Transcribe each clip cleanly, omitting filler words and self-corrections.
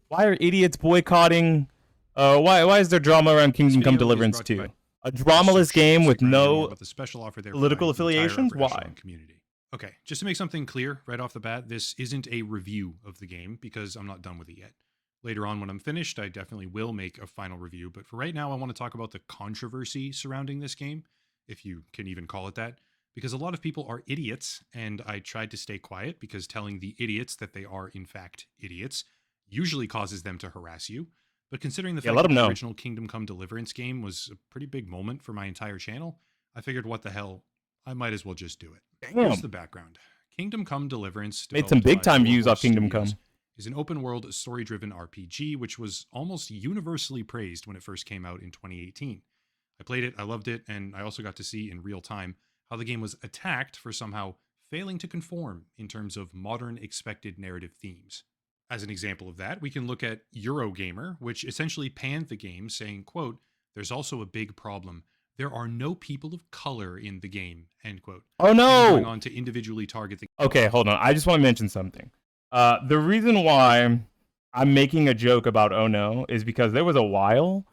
Why are idiots boycotting? Why is there drama around Kingdom Come Deliverance 2? A dramaless game with no the special offer they're political providing to the entire affiliations? upper Why? echelon community. Okay, just to make something clear right off the bat, this isn't a review of the game because I'm not done with it yet. Later on, when I'm finished, I definitely will make a final review. But for right now, I want to talk about the controversy surrounding this game, if you can even call it that, because a lot of people are idiots, and I tried to stay quiet because telling the idiots that they are, in fact, idiots usually causes them to harass you. But considering the fact let that them the know. original Kingdom Come Deliverance game was a pretty big moment for my entire channel, I figured, what the hell, I might as well just do it. Damn. Here's the background. Kingdom Come Deliverance Made some big time views off Kingdom Come. Is an open world story driven RPG, which was almost universally praised when it first came out in 2018. I played it, I loved it, and I also got to see in real time how the game was attacked for somehow failing to conform in terms of modern expected narrative themes. As an example of that, we can look at Eurogamer, which essentially panned the game, saying, quote, "There's also a big problem. There are no people of color in the game," end quote. Oh no! Going on to individually target the... Okay, hold on. I just want to mention something. The reason why I'm making a joke about oh no is because there was a while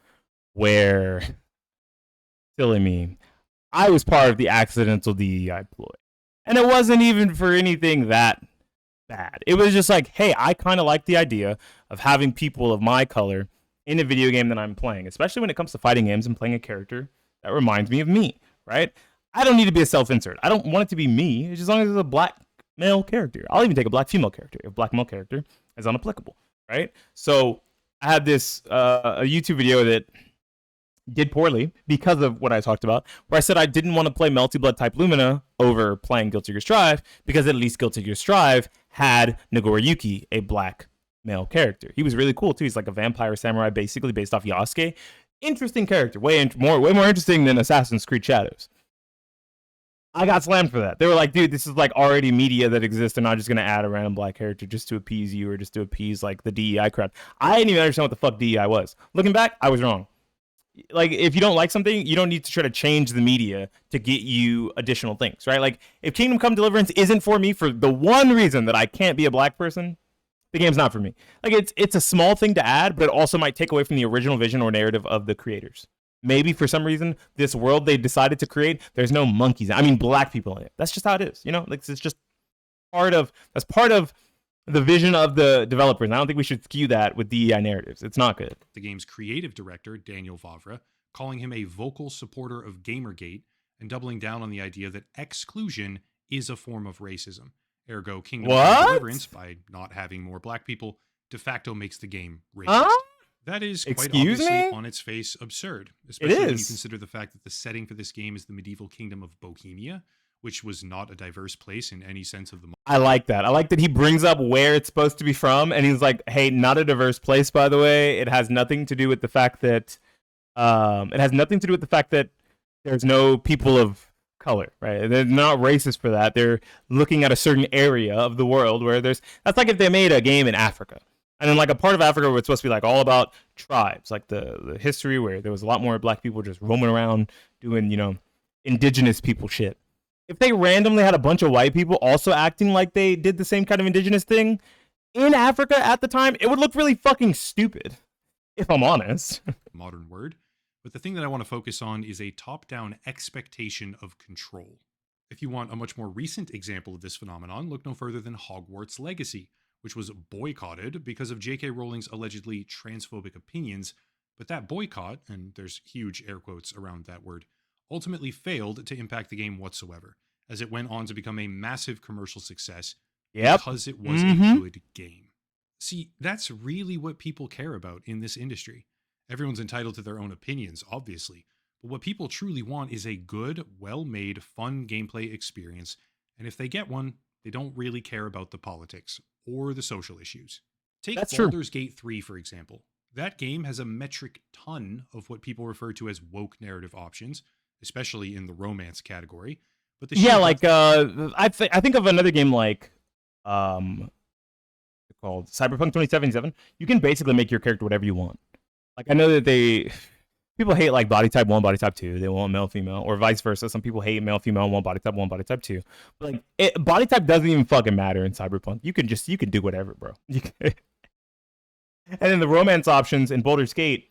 where, silly me, I was part of the accidental DEI ploy. And it wasn't even for anything that bad. It was just like, hey, I kind of like the idea of having people of my color in a video game that I'm playing, especially when it comes to fighting games and playing a character that reminds me of me, right? I don't need to be a self-insert. I don't want it to be me, as long as it's a black male character. I'll even take a black female character if black male character is unapplicable, right? So I had this a YouTube video that did poorly because of what I talked about, where I said I didn't want to play Melty Blood type Lumina over playing Guilty Gear Strive because at least Guilty Gear Strive had Nagoriyuki, a black male character. He was really cool too. He's like a vampire samurai, basically based off Yasuke. Interesting character, way more interesting than Assassin's Creed Shadows. I got slammed for that. They were like, dude, this is like already media that exists. They're not just going to add a random black character just to appease you or just to appease like the DEI crowd. I didn't even understand what the fuck DEI was. Looking back, I was wrong. Like, if you don't like something, you don't need to try to change the media to get you additional things, right? Like, if Kingdom Come Deliverance isn't for me for the one reason that I can't be a black person, the game's not for me. Like, it's a small thing to add, but it also might take away from the original vision or narrative of the creators. Maybe for some reason, this world they decided to create, there's no monkeys. I mean, black people in it. That's just how it is, you know? Like, it's just part of the vision of the developers. And I don't think we should skew that with DEI narratives. It's not good. The game's creative director, Daniel Vavra, calling him a vocal supporter of Gamergate and doubling down on the idea that exclusion is a form of racism. Ergo, Kingdom Come Deliverance, by not having more black people, de facto makes the game racist. That is quite obviously on its face absurd, especially when you consider the fact that the setting for this game is the medieval kingdom of Bohemia, which was not a diverse place in any sense of the... I like that. I like that he brings up where it's supposed to be from, and he's like, hey, not a diverse place, by the way. It has nothing to do with the fact that... there's no people of color, right? They're not racist for that. They're looking at a certain area of the world where there's... That's like if they made a game in Africa. And then like a part of Africa where it's supposed to be like all about tribes, like the history where there was a lot more black people just roaming around doing, you know, indigenous people shit. If they randomly had a bunch of white people also acting like they did the same kind of indigenous thing in Africa at the time, it would look really fucking stupid, if I'm honest. Modern word. But the thing that I want to focus on is a top-down expectation of control. If you want a much more recent example of this phenomenon, look no further than Hogwarts Legacy, which was boycotted because of J.K. Rowling's allegedly transphobic opinions, but that boycott, and there's huge air quotes around that word, ultimately failed to impact the game whatsoever, as it went on to become a massive commercial success because it was a good game. See, that's really what people care about in this industry. Everyone's entitled to their own opinions, obviously, but what people truly want is a good, well-made, fun gameplay experience, and if they get one, they don't really care about the politics or the social issues. Take Baldur's Gate 3, for example. That game has a metric ton of what people refer to as woke narrative options, especially in the romance category. But the I think of another game like called Cyberpunk 2077. You can basically make your character whatever you want. Like, I know that people hate like body type 1, body type 2. They want male, female, or vice versa. Some people hate male, female, want body type 1, body type 2. But like, body type doesn't even fucking matter in Cyberpunk. You can do whatever, bro. And then the romance options in Baldur's Gate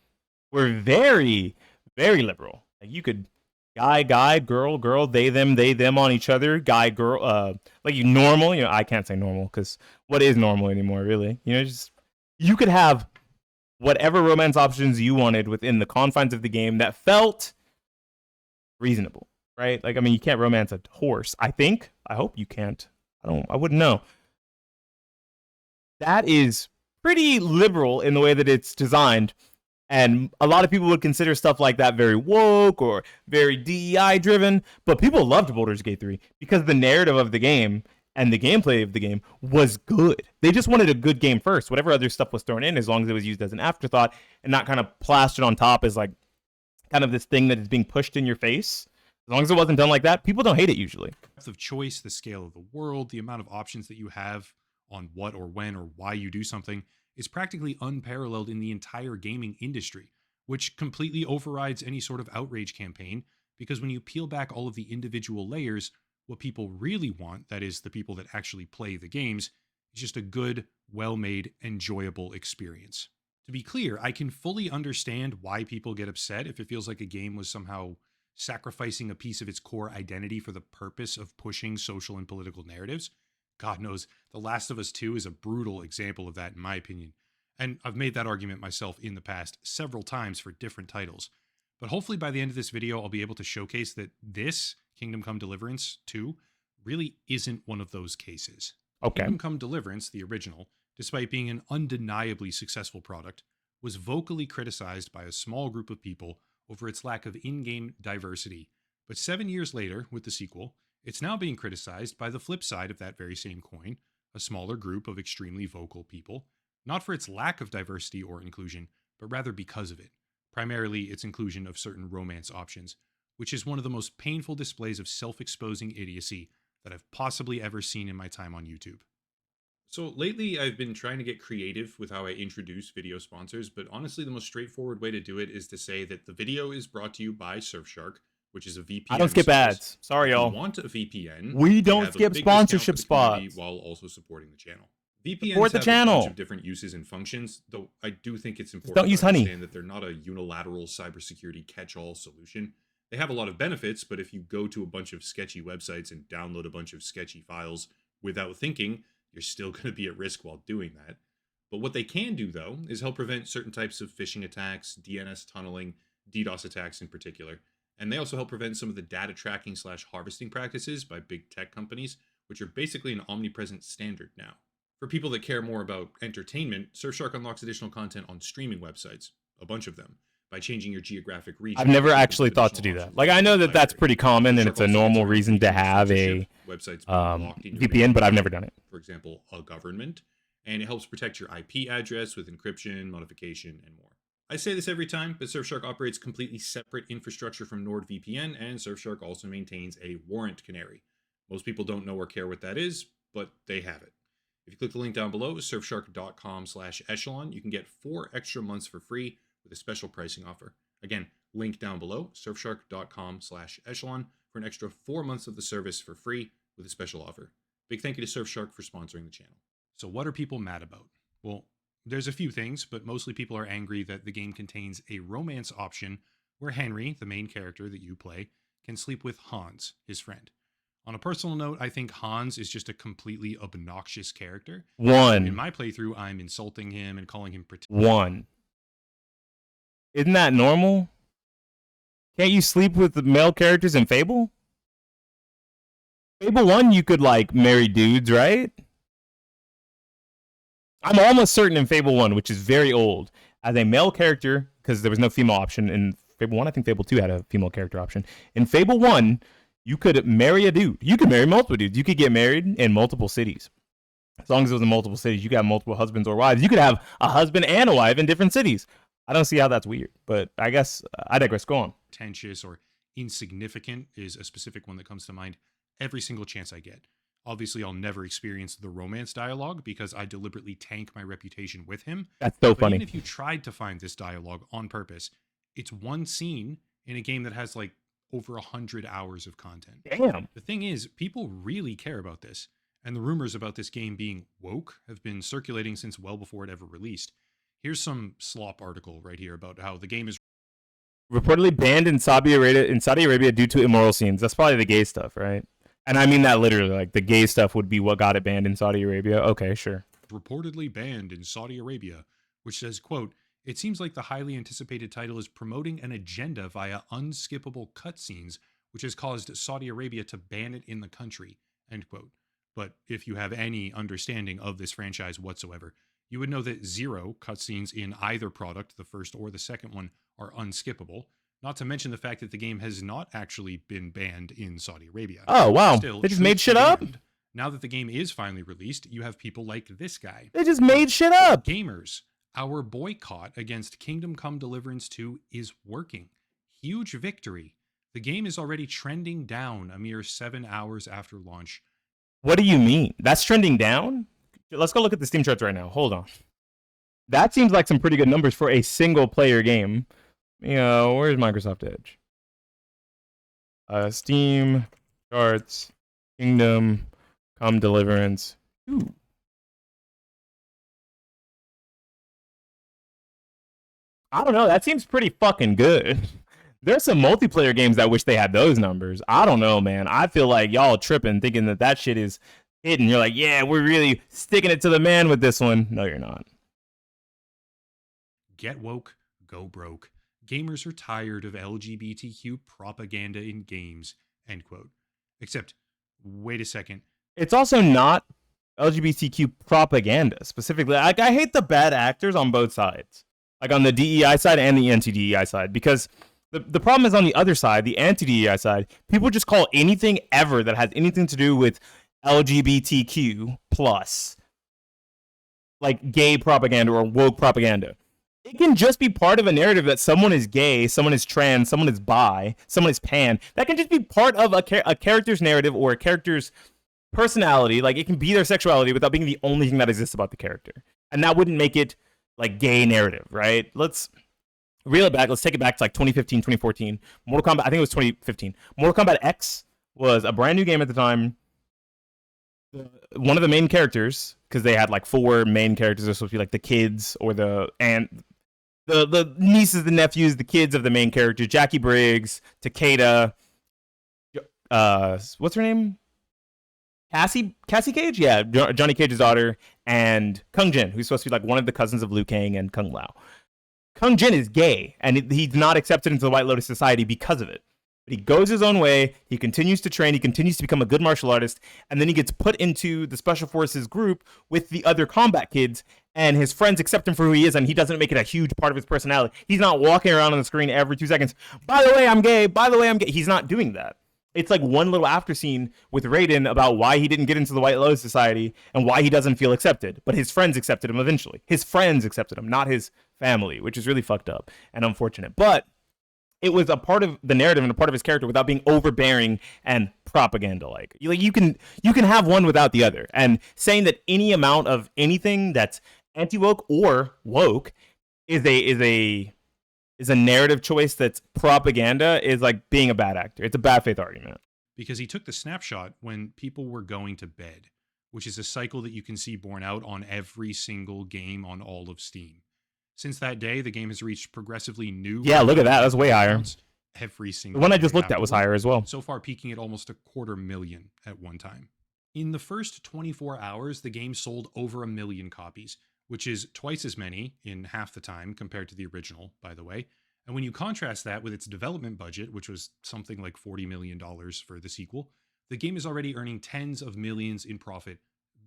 were very, very liberal. Like you could guy, girl, they them on each other, guy, girl, like you normal. I can't say normal because what is normal anymore, really? Just you could have whatever romance options you wanted within the confines of the game that felt reasonable, right? Like, I mean, you can't romance a horse. I hope you can't. I wouldn't know. That is pretty liberal in the way that it's designed. And a lot of people would consider stuff like that very woke or very DEI driven, but people loved Baldur's Gate 3 because the narrative of the game and the gameplay of the game was good. They just wanted a good game first. Whatever other stuff was thrown in, as long as it was used as an afterthought and not kind of plastered on top as like kind of this thing that is being pushed in your face. As long as it wasn't done like that, people don't hate it usually. Depth of choice, the scale of the world, the amount of options that you have on what or when or why you do something is practically unparalleled in the entire gaming industry, which completely overrides any sort of outrage campaign. Because when you peel back all of the individual layers, what people really want, that is, the people that actually play the games, is just a good, well made, enjoyable experience. To be clear, I can fully understand why people get upset if it feels like a game was somehow sacrificing a piece of its core identity for the purpose of pushing social and political narratives. God knows, The Last of Us 2 is a brutal example of that, in my opinion. And I've made that argument myself in the past several times for different titles. But hopefully by the end of this video, I'll be able to showcase that this Kingdom Come Deliverance 2 really isn't one of those cases. Okay. Kingdom Come Deliverance, the original, despite being an undeniably successful product, was vocally criticized by a small group of people over its lack of in-game diversity. But 7 years later, with the sequel, it's now being criticized by the flip side of that very same coin, a smaller group of extremely vocal people, not for its lack of diversity or inclusion, but rather because of it, primarily its inclusion of certain romance options, which is one of the most painful displays of self-exposing idiocy that I've possibly ever seen in my time on YouTube. So lately, I've been trying to get creative with how I introduce video sponsors, but honestly, the most straightforward way to do it is to say that the video is brought to you by Surfshark, which is a VPN. I don't skip service. ads. Sorry, y'all. If you want a VPN, we don't have a skip big sponsorship discount for the community spots. while also supporting the channel. VPNs Support the have channel. a bunch of different uses and functions, though I do think it's important don't use to honey. understand that they're not a unilateral cybersecurity catch-all solution. They have a lot of benefits, but if you go to a bunch of sketchy websites and download a bunch of sketchy files without thinking, you're still going to be at risk while doing that. But what they can do, though, is help prevent certain types of phishing attacks, DNS tunneling, DDoS attacks in particular. And they also help prevent some of the data tracking / harvesting practices by big tech companies, which are basically an omnipresent standard now. For people that care more about entertainment, Surfshark unlocks additional content on streaming websites, a bunch of them, by changing your geographic region. I've never actually thought to do that. Like, I know that that's pretty common and it's a normal reason to have a VPN, but I've never done it. For example, a government, and it helps protect your IP address with encryption, modification, and more. I say this every time, but Surfshark operates completely separate infrastructure from NordVPN, and Surfshark also maintains a warrant canary. Most people don't know or care what that is, but they have it. If you click the link down below, surfshark.com/echelon, you can get 4 extra months for free with a special pricing offer. Again, link down below, surfshark.com/echelon, for an extra 4 months of the service for free with a special offer. Big thank you to Surfshark for sponsoring the channel. So what are people mad about? Well, there's a few things, but mostly people are angry that the game contains a romance option where Henry, the main character that you play, can sleep with Hans, his friend. On a personal note, I think Hans is just a completely obnoxious character. In my playthrough, I'm insulting him and calling him Isn't that normal? Can't you sleep with the male characters in Fable? Fable 1, you could, like, marry dudes, right? I'm almost certain in Fable 1, which is very old, as a male character, because there was no female option in Fable 1, I think Fable 2 had a female character option. In Fable 1, you could marry a dude. You could marry multiple dudes. You could get married in multiple cities. As long as it was in multiple cities, you could have multiple husbands or wives. You could have a husband and a wife in different cities. I don't see how that's weird, but I guess I digress. Go on. Pretentious or insignificant is a specific one that comes to mind every single chance I get. Obviously, I'll never experience the romance dialogue because I deliberately tank my reputation with him. That's so funny. Even if you tried to find this dialogue on purpose, it's one scene in a game that has like over 100 hours of content. Damn. The thing is, people really care about this, and the rumors about this game being woke have been circulating since well before it ever released. Here's some slop article right here about how the game is Reportedly banned in Saudi Arabia due to immoral scenes. That's probably the gay stuff, right? And I mean that literally. Like the gay stuff would be what got it banned in Saudi Arabia. Okay, sure. reportedly banned in Saudi Arabia, which says, quote, it seems like the highly anticipated title is promoting an agenda via unskippable cutscenes, which has caused Saudi Arabia to ban it in the country, end quote. But if you have any understanding of this franchise whatsoever, you would know that zero cutscenes in either product, the first or the second one, are unskippable. Not to mention the fact that the game has not actually been banned in Saudi Arabia. Oh wow, Still, they just truth made be shit up. damned, now that the game is finally released, you have people like this guy. They just made shit up. Gamers, our boycott against Kingdom Come Deliverance 2 is working. Huge victory. The game is already trending down a mere 7 hours after launch. What do you mean? That's trending down? Let's go look at the Steam charts right now. Hold on. That seems like some pretty good numbers for a single player game. You know, where's Microsoft Edge? Steam charts, Kingdom Come Deliverance. Ooh. I don't know. That seems pretty fucking good. There's some multiplayer games that wish they had those numbers. I don't know, man. I feel like y'all tripping thinking that that shit is hidden. You're like, yeah, we're really sticking it to the man with this one. No, you're not. Get woke, go broke. Gamers are tired of LGBTQ propaganda in games, end quote. Except, wait a second. It's also not LGBTQ propaganda specifically. Like, I hate the bad actors on both sides, like on the DEI side and the anti DEI side, because the problem is on the other side, the anti DEI side, people just call anything ever that has anything to do with LGBTQ plus like gay propaganda or woke propaganda. It can just be part of a narrative that someone is gay, someone is trans, someone is bi, someone is pan. That can just be part of a character's narrative or a character's personality. Like it can be their sexuality without being the only thing that exists about the character. And that wouldn't make it like gay narrative, right? Let's reel it back. Let's take it back to like 2015, 2014. Mortal Kombat, I think it was 2015. Mortal Kombat X was a brand new game at the time. One of the main characters, because they had like 4 main characters, they're supposed to be like the kids or the nieces, the nephews, the kids of the main character, Jackie Briggs, Takeda, what's her name? Cassie Cage? Yeah, Johnny Cage's daughter, and Kung Jin, who's supposed to be like one of the cousins of Liu Kang and Kung Lao. Kung Jin is gay, and he's not accepted into the White Lotus Society because of it. But he goes his own way, he continues to train, he continues to become a good martial artist, and then he gets put into the Special Forces group with the other combat kids, and his friends accept him for who he is, and he doesn't make it a huge part of his personality. He's not walking around on the screen every 2 seconds, by the way, I'm gay, by the way, I'm gay. He's not doing that. It's like one little after scene with Raiden about why he didn't get into the White Lotus Society and why he doesn't feel accepted. But his friends accepted him eventually. His friends accepted him, not his family, which is really fucked up and unfortunate. But it was a part of the narrative and a part of his character without being overbearing and propaganda like. You can have one without the other. And saying that any amount of anything that's anti woke or woke is a narrative choice that's propaganda is like being a bad actor. It's a bad faith argument. Because he took the snapshot when people were going to bed, which is a cycle that you can see borne out on every single game on all of Steam. Since that day, the game has reached progressively new. Yeah, look at that. That's way higher. Every single. The one I just looked at was higher as well. So far, peaking at almost 250,000 at one time. In the first 24 hours, the game sold over 1 million copies, which is twice as many in half the time compared to the original, by the way. And when you contrast that with its development budget, which was something like $40 million for the sequel, the game is already earning tens of millions in profit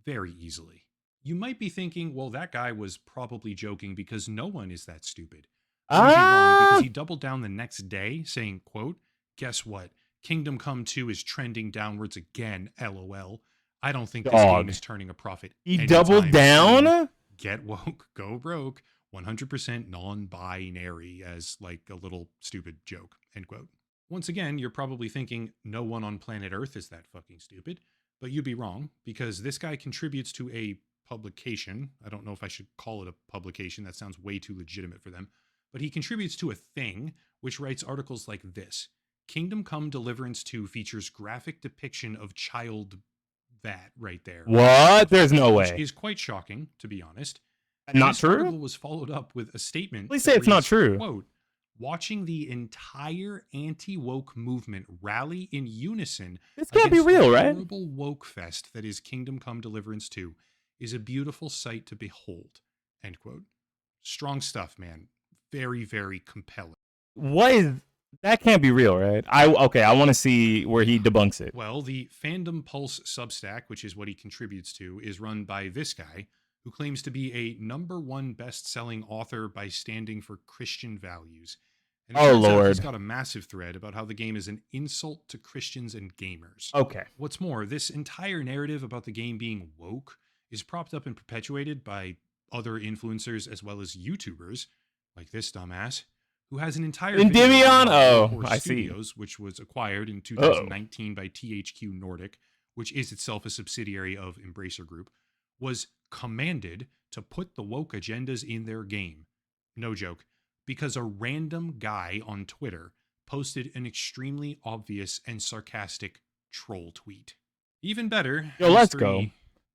very easily. You might be thinking, well, that guy was probably joking because no one is that stupid. You'd be wrong, because he doubled down the next day saying, quote, guess what? Kingdom Come 2 is trending downwards again, LOL. I don't think this game is turning a profit. He doubled down? Soon. Get woke, go broke, 100% non-binary as like a little stupid joke, end quote. Once again, you're probably thinking no one on planet Earth is that fucking stupid, but you'd be wrong, because this guy contributes to a publication. I don't know if I should call it a publication. That sounds way too legitimate for them. But he contributes to a thing which writes articles like this. Kingdom Come Deliverance 2 features graphic depiction of child that right there. What? There's no way. Which is quite shocking, to be honest. Not This true? article was followed up with a statement Please say that it's not reads, true. quote, watching the entire anti-woke movement rally in unison This can't be against the real, right? horrible woke fest that is Kingdom Come Deliverance 2 is a beautiful sight to behold, end quote. Strong stuff, man. Very, very compelling. What is that? Can't be real, right? Okay. I want to see where he debunks it. Well, the Fandom Pulse Substack, which is what he contributes to, is run by this guy who claims to be a #1 best-selling author by standing for Christian values. And it Oh turns out he's Lord. got a massive thread about how the game is an insult to Christians and gamers. Okay. What's more, this entire narrative about the game being woke is propped up and perpetuated by other influencers as well as YouTubers, like this dumbass, who has an entire video on Endymion? how Oh, Warhorse I see. Studios, which was acquired in Oh. 2019 by THQ Nordic, which is itself a subsidiary of Embracer Group, was commanded to put the woke agendas in their game. No joke, because a random guy on Twitter posted an extremely obvious and sarcastic troll tweet. Even better, Yo, these let's three go.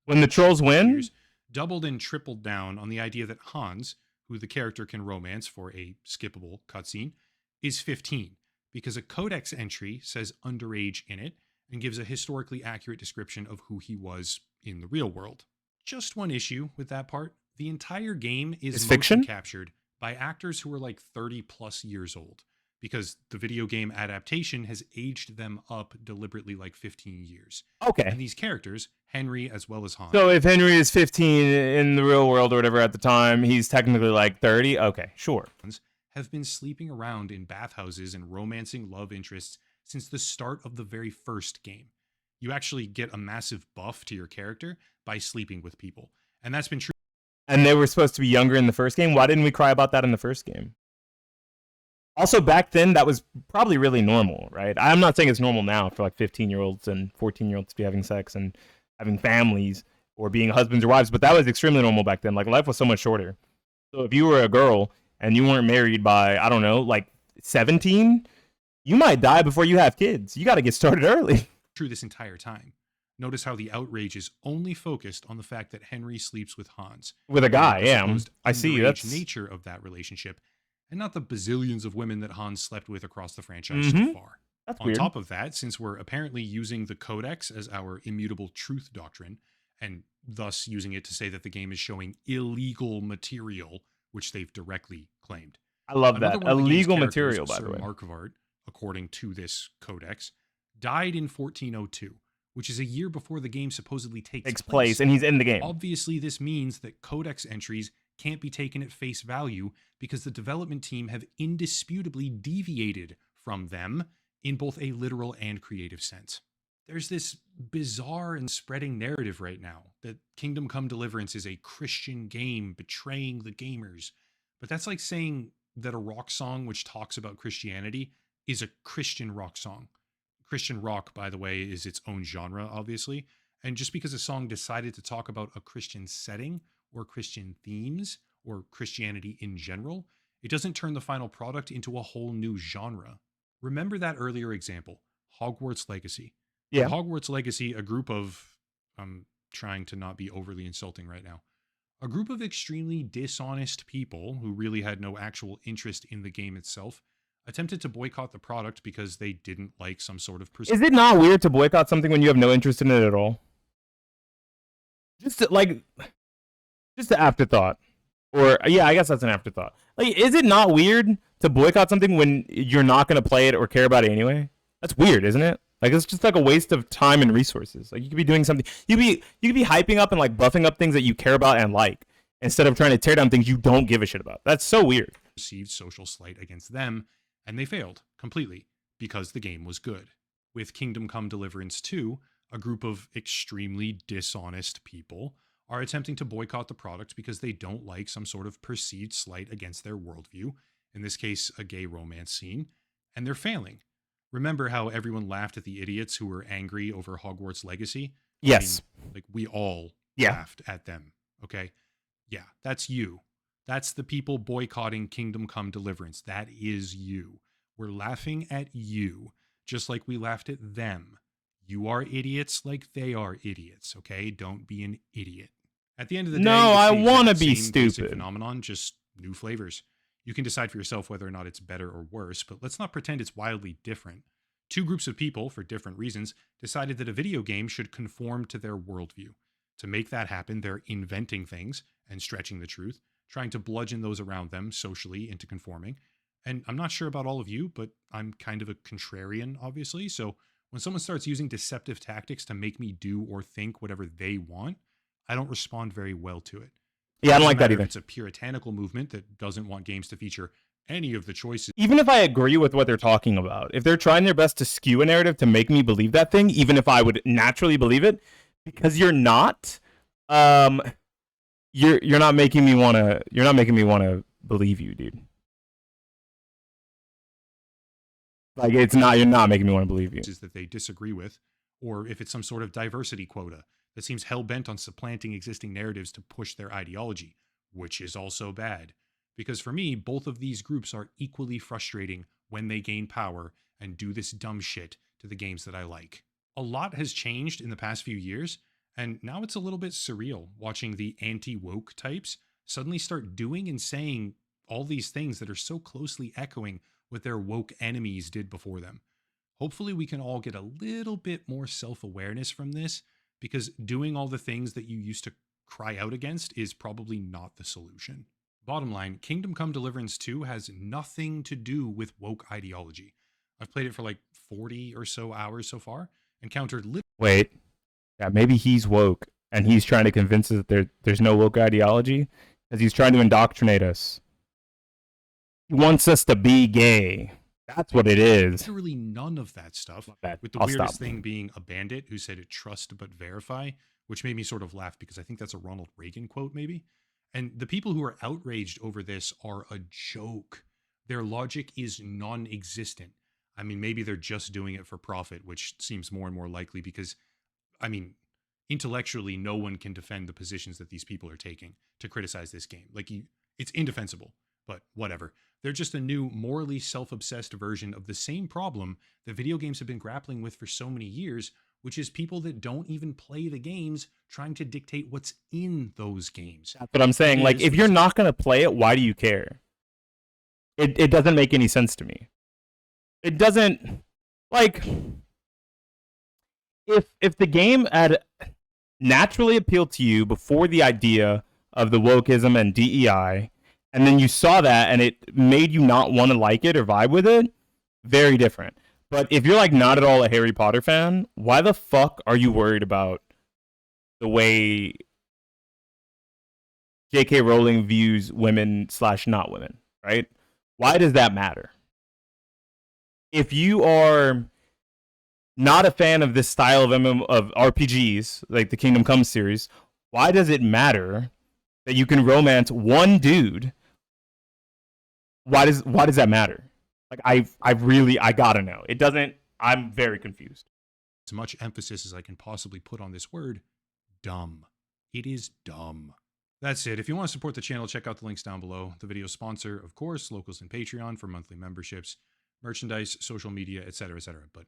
When the trolls win? cheers doubled and tripled down on the idea that Hans, who the character can romance for a skippable cutscene, is 15 because a codex entry says underage in it and gives a historically accurate description of who he was in the real world. Just one issue with that part. The entire game is It's motion fiction? captured by actors who are like 30 plus years old because the video game adaptation has aged them up deliberately like 15 years. And Okay. these characters, Henry as well as Hans, So if Henry is 15 in the real world or whatever at the time, he's technically like 30. Okay, sure. have been sleeping around in bathhouses and romancing love interests since the start of the very first game. You actually get a massive buff to your character by sleeping with people. And that's been true. And they were supposed to be younger in the first game. Why didn't we cry about that in the first game? Also, back then, that was probably really normal, right? I'm not saying it's normal now for like 15-year-olds and 14-year-olds to be having sex and having families or being husbands or wives, but that was extremely normal back then. Like, life was so much shorter. So if you were a girl and you weren't married by, I don't know, like 17, you might die before you have kids. You got to get started early. True this entire time. Notice how the outrage is only focused on the fact that Henry sleeps with Hans. With a guy, the yeah. supposed I see. underage That's nature of that relationship, and not the bazillions of women that Hans slept with across the franchise so far. that's On weird. top of that, since we're apparently using the Codex as our immutable truth doctrine, and thus using it to say that the game is showing illegal material, which they've directly claimed. I love Another that. one of the game's Illegal characters, material, by Sir the way. Markvart, according to this codex, died in 1402, which is a year before the game supposedly takes place, and he's in the game. Obviously, this means that codex entries can't be taken at face value because the development team have indisputably deviated from them in both a literal and creative sense. There's this bizarre and spreading narrative right now that Kingdom Come Deliverance is a Christian game betraying the gamers. But that's like saying that a rock song which talks about Christianity is a Christian rock song. Christian rock, by the way, is its own genre, obviously. And just because a song decided to talk about a Christian setting or Christian themes or Christianity in general, it doesn't turn the final product into a whole new genre. Remember that earlier example, Hogwarts Legacy. Yeah. In Hogwarts Legacy, a group of, I'm trying to not be overly insulting right now, a group of extremely dishonest people who really had no actual interest in the game itself attempted to boycott the product because they didn't like some sort of Is it not weird to boycott something when you have no interest in it at all? Just an afterthought. Or, yeah, I guess that's an afterthought. Like, is it not weird to boycott something when you're not going to play it or care about it anyway? That's weird, isn't it? Like, it's just like a waste of time and resources. Like, you could be doing something. You could be hyping up and like buffing up things that you care about and like, instead of trying to tear down things you don't give a shit about. That's so weird. Perceived social slight against them, and they failed completely because the game was good. With Kingdom Come Deliverance 2, a group of extremely dishonest people are attempting to boycott the product because they don't like some sort of perceived slight against their worldview, in this case, a gay romance scene, and they're failing. Remember how everyone laughed at the idiots who were angry over Hogwarts Legacy? Yes. I mean, like, we all Yeah. laughed at them, okay? Yeah, that's you. That's the people boycotting Kingdom Come Deliverance. That is you. We're laughing at you, just like we laughed at them. You are idiots like they are idiots, okay? Don't be an idiot. At the end of the No, day, it's I the wanna exact be same basic stupid. phenomenon, just new flavors. You can decide for yourself whether or not it's better or worse, but let's not pretend it's wildly different. Two groups of people, for different reasons, decided that a video game should conform to their worldview. To make that happen, they're inventing things and stretching the truth, trying to bludgeon those around them socially into conforming. And I'm not sure about all of you, but I'm kind of a contrarian, obviously. So when someone starts using deceptive tactics to make me do or think whatever they want, I don't respond very well to it. Yeah, I don't Doesn't like that matter if either. it's a puritanical movement that doesn't want games to feature any of the choices. Even if I agree with what they're talking about, if they're trying their best to skew a narrative to make me believe that thing, even if I would naturally believe it, because you're not, you're not making me wanna believe you, dude. Like you're not making me want to believe you. That they disagree with, or if it's some sort of diversity quota that seems hell bent on supplanting existing narratives to push their ideology, which is also bad. Because for me, both of these groups are equally frustrating when they gain power and do this dumb shit to the games that I like. A lot has changed in the past few years, and now it's a little bit surreal watching the anti-woke types suddenly start doing and saying all these things that are so closely echoing what their woke enemies did before them. Hopefully, we can all get a little bit more self awareness from this, because doing all the things that you used to cry out against is probably not the solution. Bottom line, Kingdom Come Deliverance 2 has nothing to do with woke ideology. I've played it for like 40 or so hours so far, encountered Wait, yeah, maybe he's woke and he's trying to convince us that there's no woke ideology because he's trying to indoctrinate us. He wants us to be gay. That's what it is. literally none of that stuff. With the I'll weirdest stop. thing being a bandit who said trust but verify, which made me sort of laugh because I think that's a Ronald Reagan quote, maybe. And the people who are outraged over this are a joke. Their logic is non existent. I mean, maybe they're just doing it for profit, which seems more and more likely because, I mean, intellectually, no one can defend the positions that these people are taking to criticize this game. Like, it's indefensible, but whatever. They're just a new, morally self-obsessed version of the same problem that video games have been grappling with for so many years, which is people that don't even play the games trying to dictate what's in those games. That's what I'm saying. Like, if you're not going to play it, why do you care? It doesn't make any sense to me. It doesn't, like, if the game had naturally appealed to you before the idea of the wokeism and DEI, and then you saw that and it made you not want to like it or vibe with it, very different. But if you're like not at all a Harry Potter fan, why the fuck are you worried about the way J.K. Rowling views women / not women, right? Why does that matter? If you are not a fan of this style of RPGs, like the Kingdom Come series, why does it matter that you can romance one dude? Why does that matter? Like, I gotta know. It doesn't. I'm very confused. As much emphasis as I can possibly put on this word, dumb. It is dumb. That's it. If you want to support the channel, check out the links down below. The video sponsor, of course, Locals and Patreon for monthly memberships, merchandise, social media, etc., etc. But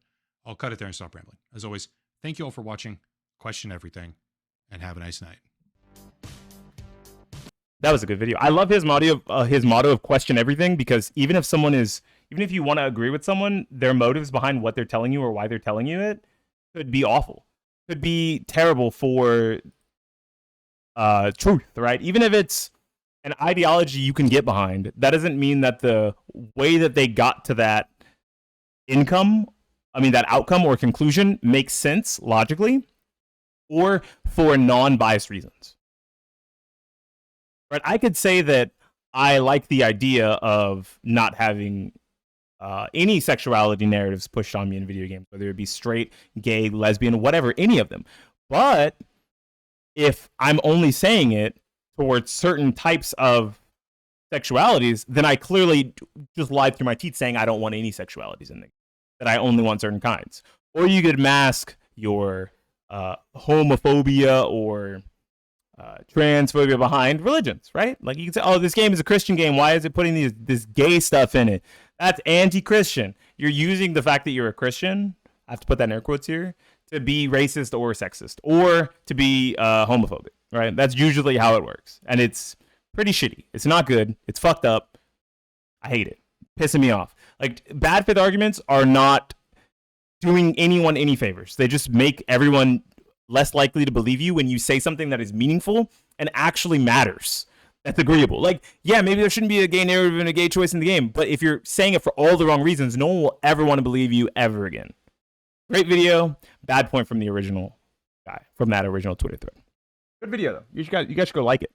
I'll cut it there and stop rambling. As always, thank you all for watching. Question everything, and have a nice night. That was a good video. I love his motto of question everything, because even if you want to agree with someone, their motives behind what they're telling you or why they're telling you it could be awful, could be terrible for truth, right? Even if it's an ideology you can get behind, that doesn't mean that the way that they got to that that outcome or conclusion makes sense logically or for non-biased reasons. Right? I could say that I like the idea of not having any sexuality narratives pushed on me in video games, whether it be straight, gay, lesbian, whatever, any of them. But if I'm only saying it towards certain types of sexualities, then I clearly just lied through my teeth saying I don't want any sexualities in there, that I only want certain kinds. Or you could mask your homophobia or transphobia behind religions, right? Like, you can say, oh, this game is a Christian game. Why is it putting this gay stuff in it? That's anti-Christian. You're using the fact that you're a Christian, I have to put that in air quotes here, to be racist or sexist or to be homophobic, right? That's usually how it works. And it's pretty shitty. It's not good. It's fucked up. I hate it. Pissing me off. Like, bad faith arguments are not doing anyone any favors. They just make everyone less likely to believe you when you say something that is meaningful and actually matters. That's agreeable. Like, yeah, maybe there shouldn't be a gay narrative and a gay choice in the game, but if you're saying it for all the wrong reasons, no one will ever want to believe you ever again. Great video. Bad point from the original guy, from that original Twitter thread. Good video, though. You guys should go like it.